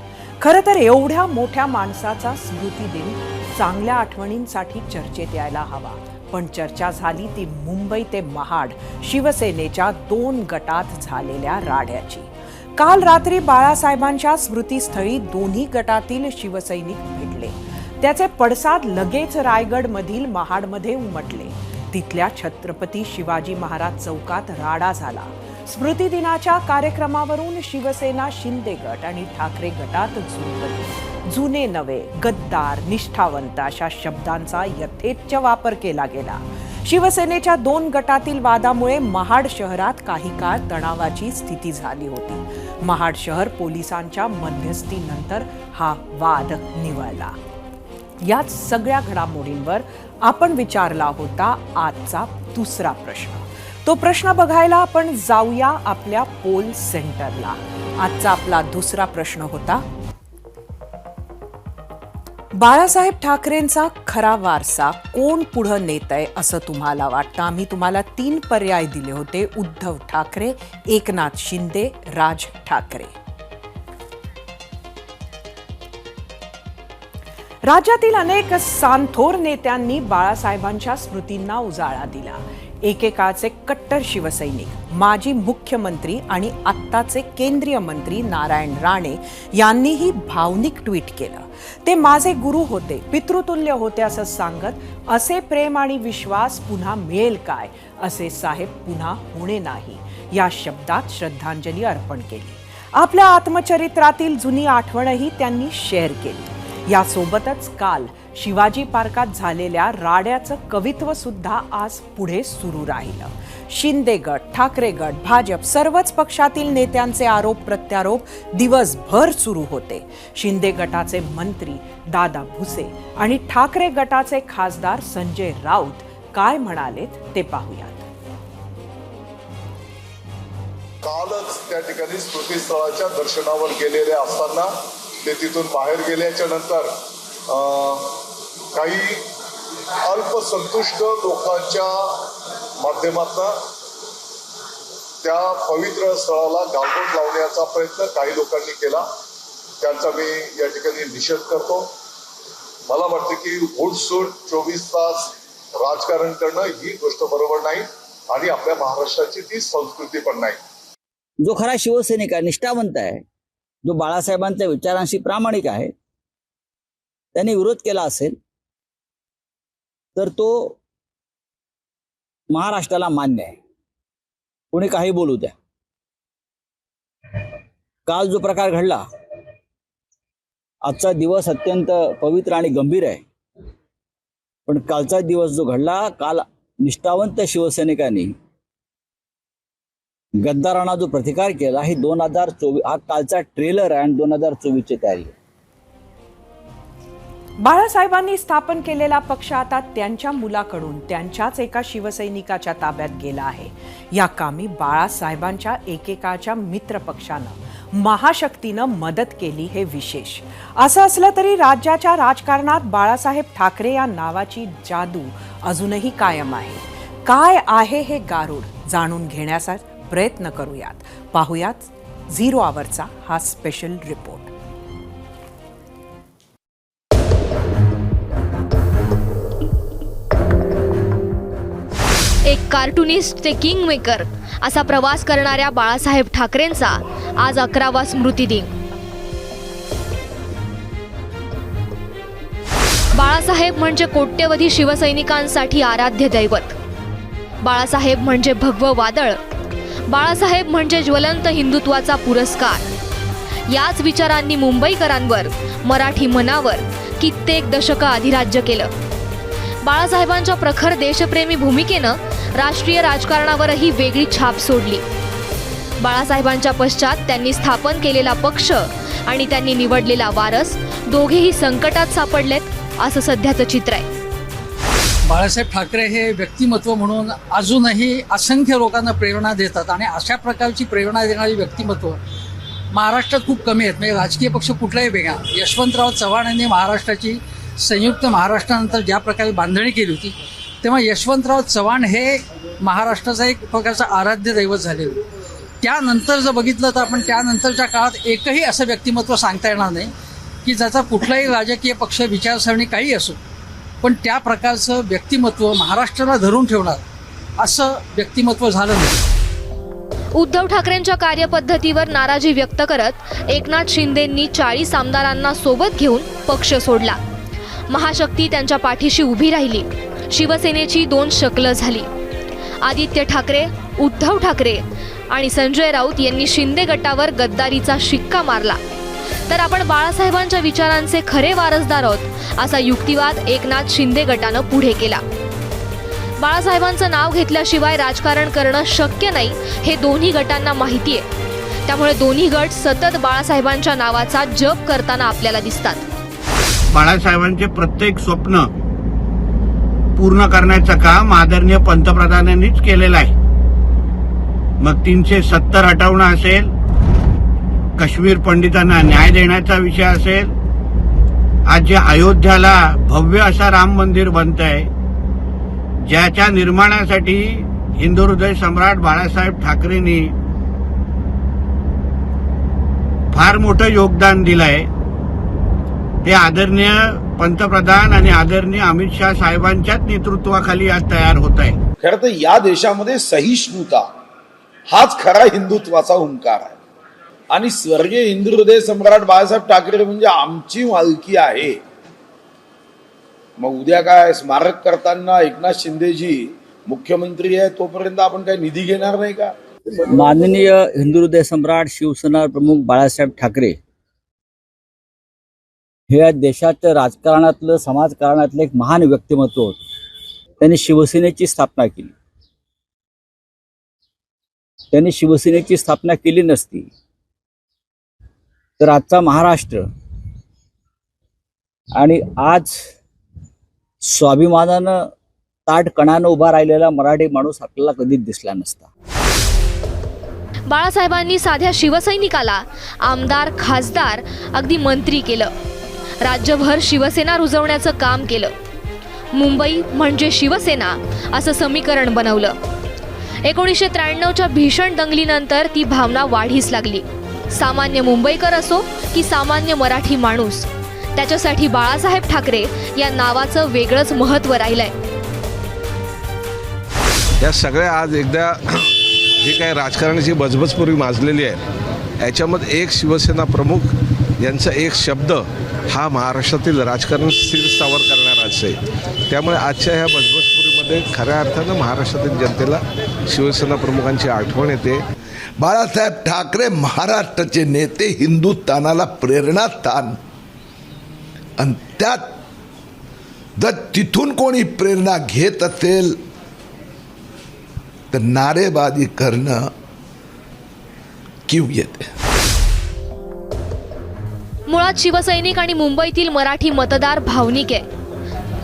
Speaker 1: खरं तर एवढ्या मोठ्या माणसाचा स्मृतिदिन चांगल्या आठवणींसाठी चर्चेत यायला हवा, पण चर्चा झाली ती मुंबई ते महाड शिवसेनेच्या 2 गटात झालेल्या राड्याची. काल रात्री बाळासाहेबांच्या स्मृतीस्थळी दोन्ही गटातील शिवसैनिक भेटले. त्याचे पडसाद लगेच रायगडमधील महाडमध्ये उमटले. तिथल्या छत्रपती शिवाजी महाराज चौकात राडा झाला. स्मृतिदिनाच्या कार्यक्रमावरून शिवसेना शिंदे गट आणि ठाकरे गटात झुंजली. जुने नवे, गद्दार, निष्ठावंत अशा शब्दांचा यथेच्छ वापर केला गेला. शिवसेनेच्या 2 गटातील वादामुळे महाड शहरात काही काळ तणावाची स्थिती झाली होती. महाड शहर पोलिसांच्या मध्यस्थीनंतर हा वाद निवळला. याच सगळ्या घडामोडींवर आपण विचारला होता आजचा दुसरा प्रश्न. तो प्रश्न बघायला आपण जाऊया आपल्या पोल सेंटरला. आजचा आपला दुसरा प्रश्न होता, बाळासाहेब ठाकरेंचा खरा वारसा कोण पुढं नेतंय असं तुम्हाला वाटतं? आम्ही तुम्हाला 3 पर्याय दिले होते: उद्धव ठाकरे, एकनाथ शिंदे, राज ठाकरे. राज्यातील अनेक सांथोर नेत्यांनी बाळासाहेबांच्या स्मृतींना उजाळा दिला. एकेकाळचे कट्टर शिवसैनिक, माजी मुख्यमंत्री आणि आत्ताचे केंद्रीय मंत्री नारायण राणे यांनीही भावनिक ट्विट केलं. ते माझे गुरु होते, पितृतुल्य होते असं सांगत असे प्रेम आणि विश्वास पुन्हा मिळेल काय, असे साहेब पुन्हा होणे नाही या शब्दात श्रद्धांजली अर्पण केली. आपल्या आत्मचरित्रातील जुनी आठवणही त्यांनी शेअर केली. यासोबतच काल शिवाजी पार्कात झालेल्या राड्याचं कवित्व सुद्धा आज पुढे सुरू राहिलं. शिंदे गट, ठाकरे गट, भाजप सर्वच पक्षातील नेत्यांचे आरोप प्रत्यारोप दिवसभर सुरू होते. शिंदे गटाचे मंत्री दादा भुसे आणि ठाकरे गटाचे खासदार संजय राऊत काय म्हणालेत ते पाहूयात.
Speaker 7: कालच त्या ठिकाणी स्मृतीस्थळाच्या दर्शनावर गेलेले असताना ते तिथून बाहेर गेल्याच्या नंतर काही अल्पसंतुष्ट लोकांच्या माध्यमातून त्या पवित्र स्थळाला गालबोट लावण्याचा प्रयत्न काही लोकांनी केला. त्यांचा मी या ठिकाणी निषेध करतो. मला वाटतं की उठसूट 24 तास राजकारण करणं ही गोष्ट बरोबर नाही आणि आपल्या महाराष्ट्राची ती संस्कृती पण नाही.
Speaker 8: जो खरा शिवसैनिक आहे, निष्ठावंत आहे, जो बाळासाहेबांच्या विचारांशी प्रामाणिक आहे, त्यांनी विरोध केला असेल तर तो महाराष्ट्राला मान्य आहे. कोणी काही बोलू द्या. काल जो प्रकार घडला, आजचा दिवस अत्यंत पवित्र आणि गंभीर आहे, पण कालचा दिवस जो घडला, काल निष्ठावंत शिवसैनिकांनी गद्दारांना जो प्रतिकार केला, ही 2024 हा कालचा ट्रेलर आहे आणि 2024ची तयारी आहे.
Speaker 1: बाळासाहेबांनी स्थापन केलेला पक्ष आता त्यांच्या मुलाकडून त्यांच्याच एका शिवसैनिकाच्या ताब्यात गेला आहे. या कामी बाळासाहेबांच्या एकेकाच्या मित्रपक्षानं, महाशक्तीनं मदत केली हे विशेष. असं असलं तरी राज्याच्या राजकारणात बाळासाहेब ठाकरे या नावाची जादू अजूनही कायम आहे. काय आहे हे गारुड जाणून घेण्याचा प्रयत्न करूयात. पाहूयात 0 आवरचा हा स्पेशल रिपोर्ट.
Speaker 9: एक कार्टुनिस्ट ते किंग मेकर असा प्रवास करणाऱ्या बाळासाहेब ठाकरेंचा आज 11वा स्मृतिदिन. बाळासाहेब म्हणजे कोट्यवधी शिवसैनिकांसाठी आराध्य दैवत. बाळासाहेब म्हणजे भगवं वादळ. बाळासाहेब म्हणजे ज्वलंत हिंदुत्वाचा पुरस्कार. याच विचारांनी मुंबईकरांवर, मराठी मनावर कित्येक दशकं अधिराज्य केलं. बाळासाहेबांच्या प्रखर देशप्रेमी भूमिकेनं राष्ट्रीय राजकारणावरही वेगळी छाप सोडली. बाळासाहेबांच्या पश्चात त्यांनी स्थापन केलेला पक्ष आणि त्यांनी निवडलेला वारस दोघेही संकटात सापडलेत असं सध्याचं चित्र आहे.
Speaker 10: बाळासाहेब ठाकरे हे व्यक्तिमत्व म्हणून अजूनही असंख्य लोकांना प्रेरणा देतात आणि अशा प्रकारची प्रेरणा देणारी व्यक्तिमत्व महाराष्ट्रात खूप कमी आहेत. म्हणजे राजकीय पक्ष कुठलाही वेगळा. यशवंतराव चव्हाण यांनी महाराष्ट्राची संयुक्त महाराष्ट्रानंतर ज्या प्रकारे बांधणी केली होती, तेव्हा यशवंतराव चव्हाण हे महाराष्ट्राचा एक प्रकारचं आराध्य दैवत झाले होते. त्यानंतर जर बघितलं तर आपण त्यानंतरच्या काळात एकही असं व्यक्तिमत्व सांगता येणार नाही की ज्याचा कुठलाही राजकीय पक्ष विचारसरणी काही असो, पण त्या प्रकारचं व्यक्तिमत्व महाराष्ट्राला धरून ठेवणार असं व्यक्तिमत्व झालं नाही.
Speaker 9: उद्धव ठाकरेंच्या कार्यपद्धतीवर नाराजी व्यक्त करत एकनाथ शिंदेंनी 40 आमदारांना सोबत घेऊन पक्ष सोडला. महाशक्ती त्यांच्या पाठीशी उभी राहिली. शिवसेनेची 2 शकलं झाली. आदित्य ठाकरे, उद्धव ठाकरे आणि संजय राऊत यांनी शिंदे गटावर गद्दारीचा शिक्का मारला. तर आपण बाळासाहेबांच्या विचारांचे खरे वारसदार आहोत असा युक्तिवाद एकनाथ शिंदे गटानं पुढे केला. बाळासाहेबांचं नाव घेतल्याशिवाय राजकारण करणं शक्य नाही हे दोन्ही गटांना माहिती आहे. त्यामुळे दोन्ही गट सतत बाळासाहेबांच्या नावाचा जप करताना आपल्याला दिसतात.
Speaker 2: बाळासाहेबांचे प्रत्येक स्वप्न पूर्ण करण्याचं काम आदरणीय पंतप्रधानांनीच केलेलं आहे. मग 370 हटवणं असेल, काश्मीर पंडितांना न्याय देण्याचा विषय असेल, आज जे अयोध्याला भव्य असा राम मंदिर बनतंय, ज्याच्या निर्माणासाठी हिंदू हृदय सम्राट बाळासाहेब ठाकरेंनी फार मोठं योगदान दिलंय, ते आदरणीय पंतप्रधान आणि आदरणीय अमित शाह साहेबांच्याच नेतृत्वाखाली आज तयार होत आहे.
Speaker 11: खरं तर या देशामध्ये सहिष्णुता हाच खरा हिंदुत्वाचा हुंकार आहे आणि स्वर्गीय हिंदू हृदय सम्राट बाळासाहेब ठाकरे म्हणजे आमची मालकी आहे. मग उद्या काय स्मारक करताना एकनाथ शिंदेजी मुख्यमंत्री आहे तोपर्यंत आपण काही निधी घेणार नाही का?
Speaker 8: माननीय हिंदू हृदय सम्राट शिवसेना प्रमुख बाळासाहेब ठाकरे हे या देशाच्या राजकारणातलं समाजकारणातलं एक महान व्यक्तिमत्व होतं. त्यांनी शिवसेनेची स्थापना केली. त्यांनी शिवसेनेची स्थापना केली नसती तर आजचा महाराष्ट्र आणि आज स्वाभिमानानं ताठ कणानं उभा राहिलेला मराठी माणूस आपल्याला कधीच दिसला नसता.
Speaker 9: बाळासाहेबांनी साध्या शिवसैनिकाला आमदार, खासदार, अगदी मंत्री केलं. राज्यभर शिवसेना रुजवण्याचं काम केलं. मुंबई म्हणजे शिवसेना असं समीकरण बनवलं. 1993च्या भीषण दंगलीनंतर ती भावना वाढीस लागली. सामान्य मुंबईकर असो की सामान्य मराठी माणूस, त्याच्यासाठी बाळासाहेब ठाकरे या नावाचं वेगळंच महत्त्व राहिलंय.
Speaker 12: या सगळ्या आज एकदा जी काही राजकारणाची बजबजपुरी माजलेली आहे, याच्यामध्ये एक शिवसेना प्रमुख यांचा एक शब्द हा महाराष्ट्रातील राजकारण स्थिर स्थावर करणाराच आहे. त्यामुळे आजच्या ह्या बजबजपुरीमध्ये खऱ्या अर्थानं महाराष्ट्रातील जनतेला शिवसेना प्रमुखांची आठवण येते.
Speaker 13: बाळासाहेब ठाकरे महाराष्ट्राचे नेते, हिंदुस्थानाला प्रेरणास्थान, आणि त्यात जर तिथून कोणी प्रेरणा घेत असेल तर नारेबाजी करणं कीव येते.
Speaker 9: मुळात शिवसैनिक आणि मुंबईतील मराठी मतदार भावनिक आहे.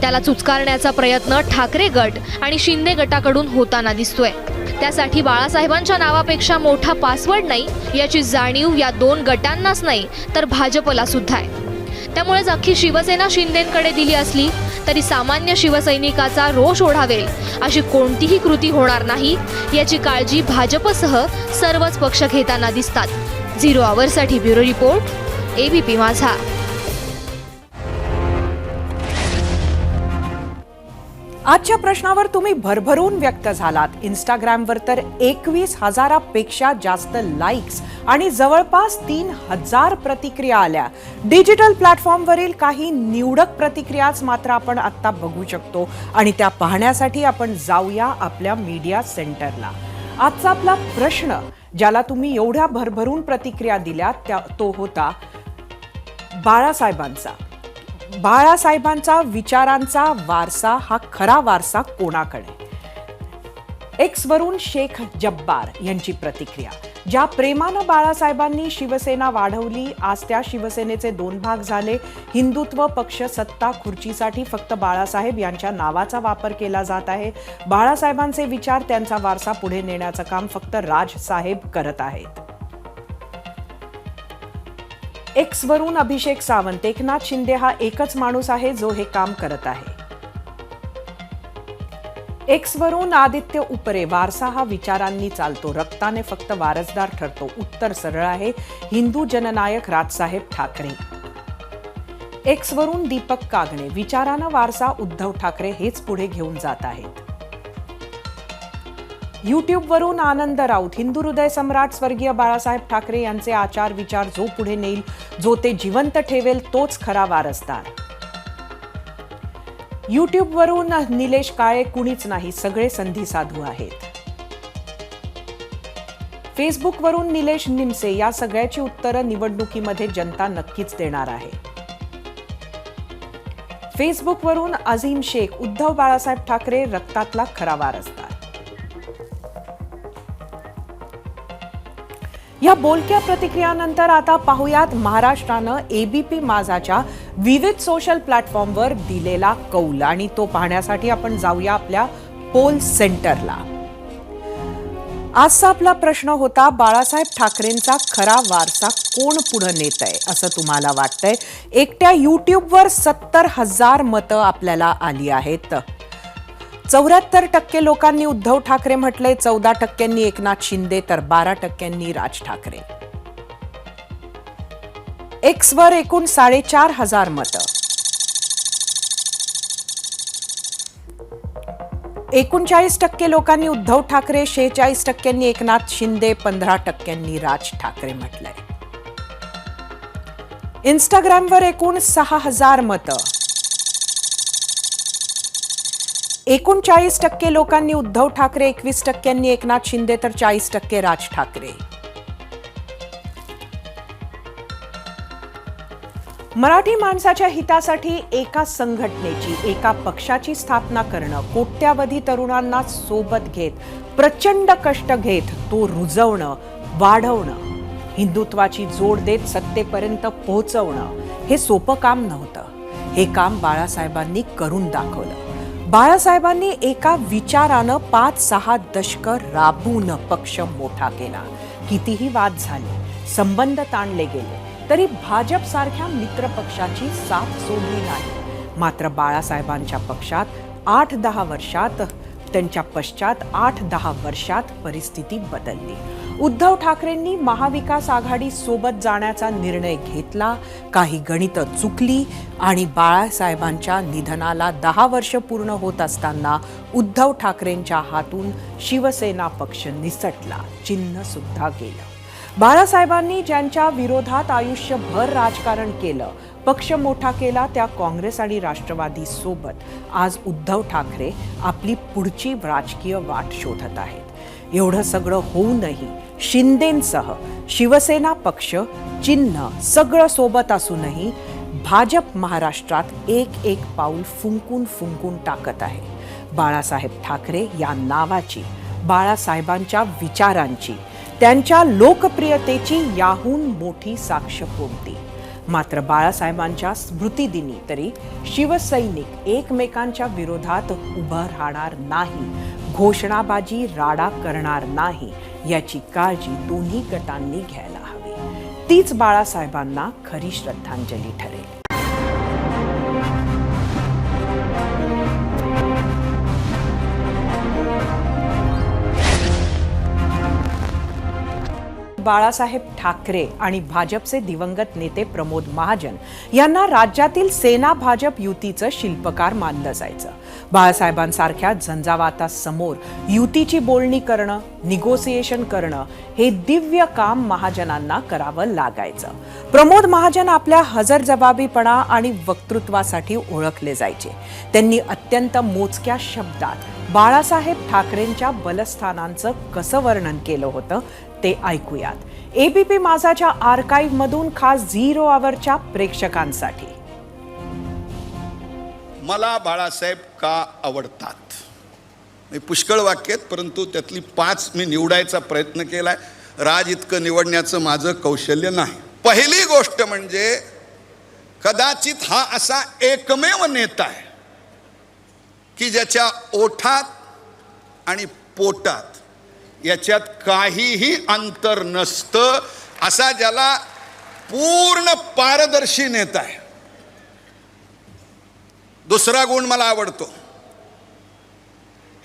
Speaker 9: त्याला चुचकारण्याचा प्रयत्न ठाकरे गट आणि शिंदे गटाकडून होताना दिसतोय. त्यासाठी बाळासाहेबांच्या नावापेक्षा मोठा पासवर्ड नाही याची जाणीव या 2 गटांनाच नाही तर भाजपला सुद्धा आहे. त्यामुळेच अख्खी शिवसेना शिंदेंकडे दिली असली तरी सामान्य शिवसैनिकाचा रोष ओढावेल अशी कोणतीही कृती होणार नाही याची काळजी भाजपसह सर्वच पक्ष घेताना दिसतात. 0 आवरसाठी ब्युरो रिपोर्ट, ABP माझा.
Speaker 1: आजच्या प्रश्नावर तुम्ही भरभरून व्यक्त झालात. इंस्टाग्रामवर तर 21,000पेक्षा जास्त लाईक्स आणि जवळपास 3,000 प्रतिक्रिया आल्या. डिजिटल प्लॅटफॉर्मवरील काही निवडक प्रतिक्रियाच मात्र आपण आत्ता बघू शकतो आणि त्या पाहण्यासाठी आपण जाऊया आपल्या मीडिया सेंटरला. आजचा आपला प्रश्न ज्याला तुम्ही एवढ्या भरभरून प्रतिक्रिया दिल्यात तो होता बाळासाहेबांचा विचारांचा वारसा हा खरा वारसा कोणाकडे? एक्सवरून शेख जब्बार यांची प्रतिक्रिया. ज्या प्रेमानं बाळासाहेबांनी शिवसेना वाढवली, आज त्या शिवसेनेचे 2 भाग झाले. हिंदुत्व पक्ष सत्ता खुर्चीसाठी फक्त बाळासाहेब यांच्या नावाचा वापर केला जात आहे. बाळासाहेबांचे विचार, त्यांचा वारसा पुढे नेण्याचं काम फक्त राजसाहेब करत आहेत. एक्सवरून अभिषेक सावंत, एकनाथ शिंदे हा एकच माणूस आहे जो हे काम करत आहे. एक्सवरून आदित्य उपरे, वारसा हा विचारांनी चालतो, रक्ताने फक्त वारसदार ठरतो. उत्तर सरळ आहे, हिंदू जननायक राजसाहेब ठाकरे. एक्सवरून दीपक कागणे, विचारानं वारसा उद्धव ठाकरे हेच पुढे घेऊन जात आहेत. युट्यूबवरून आनंद राऊत, हिंदू हृदय सम्राट स्वर्गीय बाळासाहेब ठाकरे यांचे आचार विचार जो पुढे नेईल, जो ते जिवंत ठेवेल तोच खरा वारसदार. युट्यूबवरून निलेश काळे, कुणीच नाही, सगळे संधी साधू आहेत. फेसबुकवरून निलेश निमसे, या सगळ्याची उत्तरं निवडणुकीमध्ये जनता नक्कीच देणार आहे. फेसबुकवरून अझीम शेख, उद्धव बाळासाहेब ठाकरे रक्तातला खरा वारसदार. या बोलक्या प्रतिक्रियानंतर आता पाहुयात महाराष्ट्रानं एबीपी माझाच्या विविध सोशल प्लॅटफॉर्मवर दिलेला कौल, आणि तो पाहण्यासाठी आपण जाऊया आपल्या पोल सेंटरला. आजचा आपला प्रश्न होता, बाळासाहेब ठाकरेंचा खरा वारसा कोण पुढे नेत आहे असं तुम्हाला वाटतंय? एकट्या युट्यूबवर 70,000 मतं आपल्याला आली आहेत. 74% लोकांनी उद्धव ठाकरे म्हटले, 14% एकनाथ शिंदे, तर 12% राज ठाकरे. एक्सवर एकूण 4,500 मतं. 39% लोकांनी उद्धव ठाकरे, 46% एकनाथ शिंदे, 15% राज ठाकरे म्हटलंय. इंस्टाग्रामवर एकूण 6,000 मतं. 39% लोकांनी उद्धव ठाकरे, 21% एकनाथ शिंदे, तर 40% राज ठाकरे. मराठी माणसाच्या हितासाठी एका संघटनेची, एका पक्षाची स्थापना करणं, कोट्यावधी तरुणांना सोबत घेत, प्रचंड कष्ट घेत तो रुजवणं, वाढवणं, हिंदुत्वाची जोड देत सत्तेपर्यंत पोहोचवणं, हे सोपं काम नव्हतं. हे काम बाळासाहेबांनी करून दाखवलं. बाळासाहेबांनी एका विचारानं 5-6 दशकं राबवून पक्ष मोठा केला. कितीही वाद झाले, संबंध ताणले गेले, तरी भाजप सारख्या मित्र पक्षाची साथ सोडली नाही. मात्र बाळासाहेबांच्या पक्षात 8-10 वर्षात, त्यांच्या पश्चात 8-10 वर्षात परिस्थिती बदलली. उद्धव ठाकरेंनी महाविकास आघाडी सोबत जाण्याचा निर्णय घेतला. काही गणितं चुकली आणि बाळासाहेबांच्या निधनाला 10 वर्ष पूर्ण होत असताना उद्धव ठाकरेंच्या हातून शिवसेना पक्ष निसटला, चिन्ह सुद्धा गेलं. बाळासाहेबांनी ज्यांच्या विरोधात आयुष्यभर राजकारण केलं, पक्ष मोठा केला, त्या काँग्रेस आणि राष्ट्रवादी सोबत आज उद्धव ठाकरे आपली पुढची राजकीय वाट शोधत आहेत. एवढं सगळं होऊनही शिंदेंसह शिवसेना पक्ष, चिन्ह सगळं सोबत असूनही भाजप महाराष्ट्रात एक पाऊल फुंकून टाकत आहे. बाळासाहेब ठाकरे या नावाची, बाळासाहेबांच्या विचारांची, त्यांच्या लोकप्रियतेची याहून मोठी साक्ष कोणती? मात्र बाळासाहेबांच्या स्मृतिदिनी तरी शिवसैनिक एकमेकांच्या विरोधात उभं राहणार नाही, घोषणाबाजी राडा करणार नाही, याची काळजी दोन्ही गटांनी घ्यायला हवी. तीच बाळासाहेबांना खरी श्रद्धांजली ठरेल. बाळासाहेब ठाकरे आणि भाजपचे दिवंगत नेते प्रमोद महाजन यांना राज्यातील सेना भाजप युतीचं शिल्पकार मानलं जायचं. बाळासाहेबांसारख्या झंझावातासमोर युतीची बोलणी करणं, निगोसिएशन करणं हे दिव्य काम महाजनांना करावं लागायचं. प्रमोद महाजन आपल्या हजरजबाबीपणा आणि वक्तृत्वासाठी ओळखले जायचे. त्यांनी अत्यंत मोजक्या शब्दात बाळासाहेब ठाकरेंच्या बलस्थानांचं कसं वर्णन केलं होतं ते ऐकूयात. एबीपी माझाच्या आर्काइव्ह मधून खास 0 आवरच्या प्रेक्षकांसाठी.
Speaker 14: मला बाळासाहेब का आवडतात? पुष्कळ वाक्य आहेत, परंतु त्यातली 5 मी निवडायचा प्रयत्न केलाय. राज इतकं निवडण्याचं माझं कौशल्य नाही. पहिली गोष्ट म्हणजे कदाचित हा असा एकमेव नेता आहे की ज्याच्या ओठात आणि पोटात याच्यात काहीही अंतर नसतं, असा ज्याला पूर्ण पारदर्शी नेता आहे. दुसरा गुण मला आवडतो.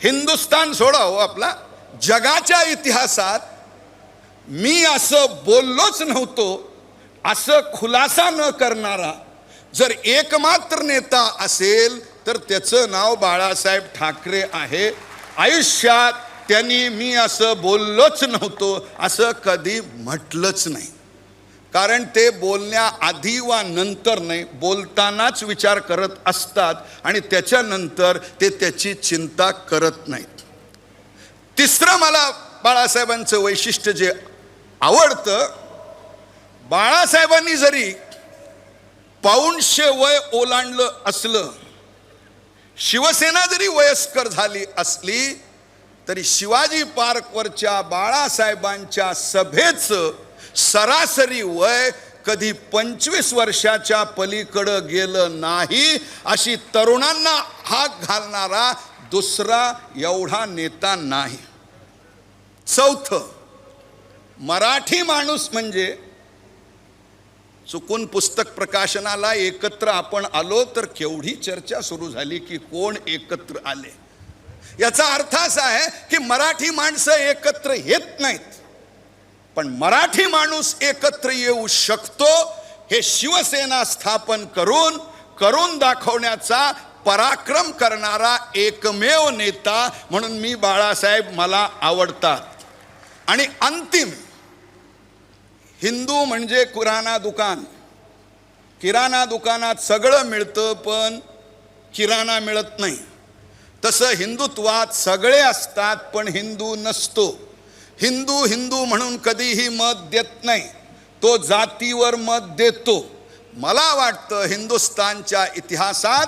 Speaker 14: हिंदुस्तान सोडा हो आपला, जगाच्या इतिहासात मी असं बोललोच नव्हतो असं खुलासा न करणारा जर एकमात्र नेता असेल तर त्याचं नाव बाळासाहेब ठाकरे आहे. आयुष्यात त्यांनी मी असं बोललोच नव्हतो असं कधी म्हटलंच नाही. कारण ते बोलण्याआधी वा नंतर नाही, बोलतानाच विचार करत असतात आणि त्याच्यानंतर ते त्याची चिंता करत नाहीत. तिसरं मला बाळासाहेबांचं वैशिष्ट्य जे आवडतं, बाळासाहेबांनी जरी 500 वय ओलांडलं असलं, शिवसेना जरी वयस्कर झाली असली तरी शिवाजी पार्कवरच्या बाळासाहेबांच्या सभेचं सरासरी वय कधी 25 वर्षाच्या पलीकडं गेलं नाही. अशी तरुणांना हाक घालणारा दुसरा एवढा नेता नाही. चौथं, मराठी माणूस म्हणजे चुकून पुस्तक प्रकाशनाला एकत्र आपण आलो तर केवढी चर्चा सुरू झाली की कोण एकत्र आले. याचा अर्थ असा आहे की मराठी माणसं एकत्र येत नाहीत, पण मराठी माणूस एकत्र येऊ शकतो हे शिवसेना स्थापन करून दाखवण्याचा पराक्रम करणारा एकमेव नेता म्हणून मी बाळासाहेब मला आवडतात. आणि अंतिम, हिंदू म्हणजे किराणा दुकानात सगळं मिळतं पण किराणा मिळत नाही. तसं हिंदुत्वात सगळे असतात पण हिंदू नसतो. हिंदू म्हणून कधीही मत देत नाही, तो जातीवर मत देतो. मला वाटतं हिंदुस्थानच्या इतिहासात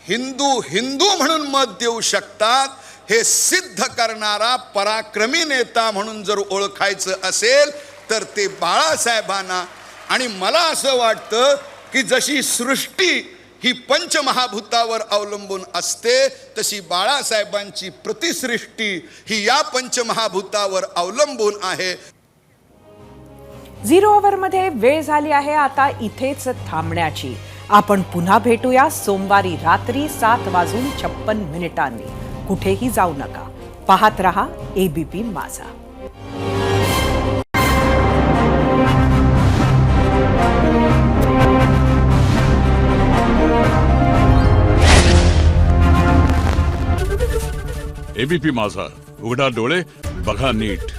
Speaker 14: हिंदू म्हणून मत देऊ शकतात हे सिद्ध करणारा पराक्रमी नेता म्हणून जर ओळखायचं असेल तर ते बाळासाहेबांना. आणि मला असं वाटतं की जशी सृष्टी ही पंचमहाभूतावर अवलंबून असते तशी बाळासाहेबांची प्रतिसृष्टी ही या पंचमहाभूतावर अवलंबून आहे.
Speaker 1: 0 ओव्हरमध्ये वेळ झाली आहे आता इथेच थांबण्याची. आपण पुन्हा भेटूया सोमवारी रात्री 7:56 कुठेही जाऊ नका. पाहत रहा ABP माझा.
Speaker 15: ABP माझा, उघडा डोळे बघा नीट.